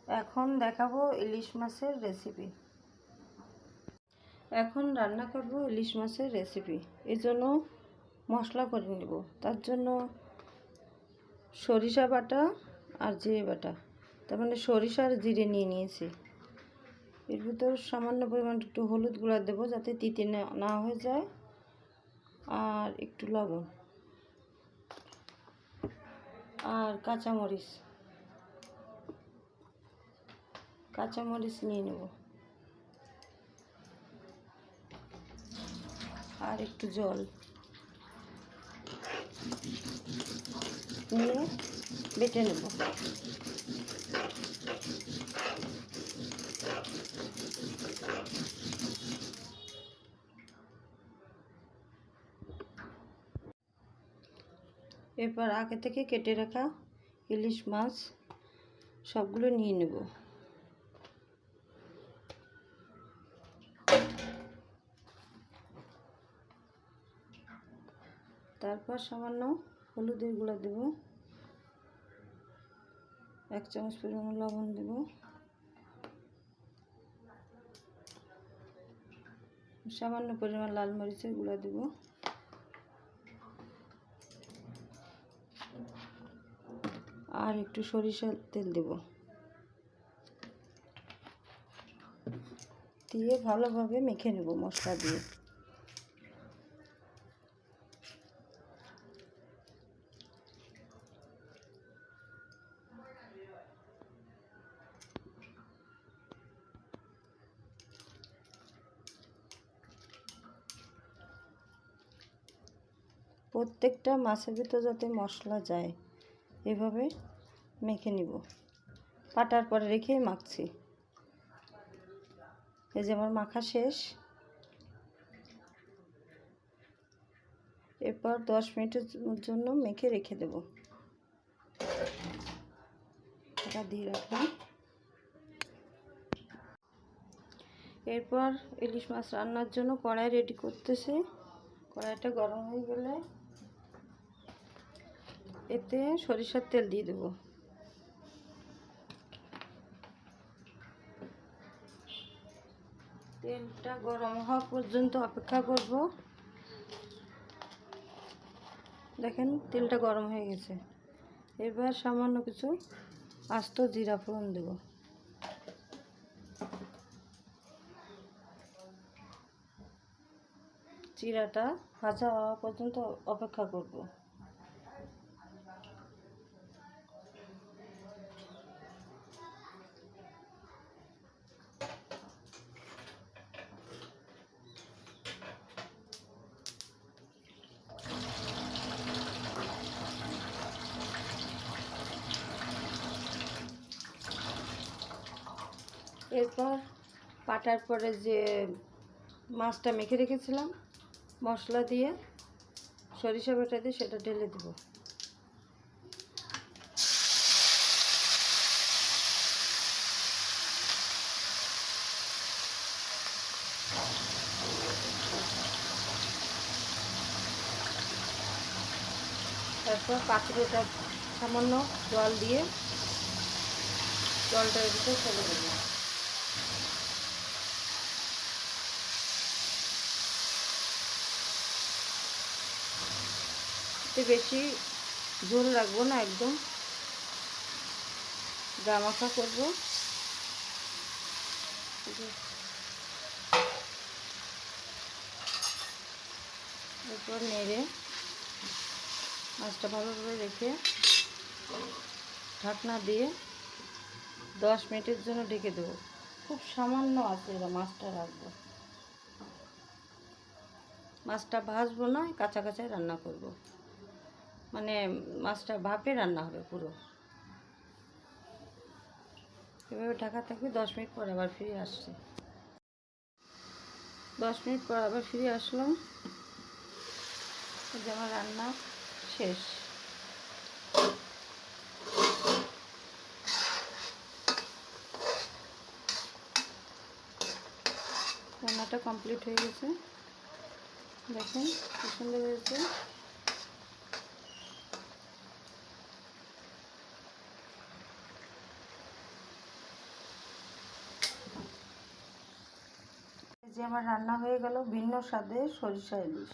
এখন দেখাবো ইলিশ মাছের রেসিপি। এখন রান্না করব ইলিশ মাছের রেসিপি। এই জন্য মশলা করে নেব। তার জন্য সরিষা বাটা আর জিরে বাটা, তার মানে সরিষা আর জিরে নিয়ে নিয়েছি। এর ভিতর সামান্য পরিমাণ একটু হলুদ গুঁড়া দেবো যাতে তিতে না হয়ে যায়, আর একটু লবণ আর কাঁচামরিচ নিয়ে নেব, আর একটু জল নিয়ে বেটে নেব। এরপর আগে থেকে কেটে রাখা ইলিশ মাছ সবগুলো নিয়ে নেব। তারপর সামান্য হলুদের গুঁড়া দেব, 1 চামচ পরিমাণ লবণ দেব, সামান্য পরিমাণ লাল মরিচের গুঁড়া দেব, আর একটু সরিষার তেল দেব, দিয়ে ভালোভাবে মেখে নেব মশলা দিয়ে। প্রত্যেকটা মাছের ভিতর যাতে মশলা যায় এভাবে মেখে নিব। পাটার পরে রেখে মাখছি। এই যে আমার মাখা শেষ। এরপর 10 মিনিটের জন্য মেখে রেখে দেব। এটা দিয়ে রাখলাম। এরপর ইলিশ মাছ রান্নার জন্য কড়াই রেডি করতেছি। কড়াইটা গরম হয়ে গেলে এতে সরিষার তেল দিয়ে দেব। তেলটা গরম হওয়া পর্যন্ত অপেক্ষা করব। দেখেন তেলটা গরম হয়ে গেছে। এবার সামান্য কিছু আস্ত জিরা ফোড়ন দেব। জিরাটা ভাজা হওয়া পর্যন্ত অপেক্ষা করব। এরপর পাটার পরে যে মাছটা মেখে রেখেছিলাম মশলা দিয়ে, সরিষা বাটা দিয়ে সেটা ঢেলে দেব। তারপর পাত্রটা সামান্য জল দিয়ে জলটার ভিতরে ফেলে দেবো। বেশি ঝোল রাখবো না, একদম গামাখা করবো। এরপর নেড়ে মাছটা ভালোভাবে রেখে ঢাকনা দিয়ে 10 মিনিটের জন্য ঢেকে দেবো। খুব সামান্য আছে এরা মাছটা রাখবো। মাছটা ভাজবো না, কাঁচা কাঁচাই রান্না করব। মানে মাছটা ভাপে রান্না হবে পুরো। এভাবে ঢাকা থাকবে। 10 মিনিট পর আবার ফিরে আসছি। 10 মিনিট পর আবার ফিরে আসলাম। যে আমার রান্না শেষ। রান্নাটা কমপ্লিট হয়ে গেছে। দেখেন কি সুন্দর হয়েছে। যে আমার রান্না হয়ে গেল ভিন্ন স্বাদে সরিষা ইলিশ।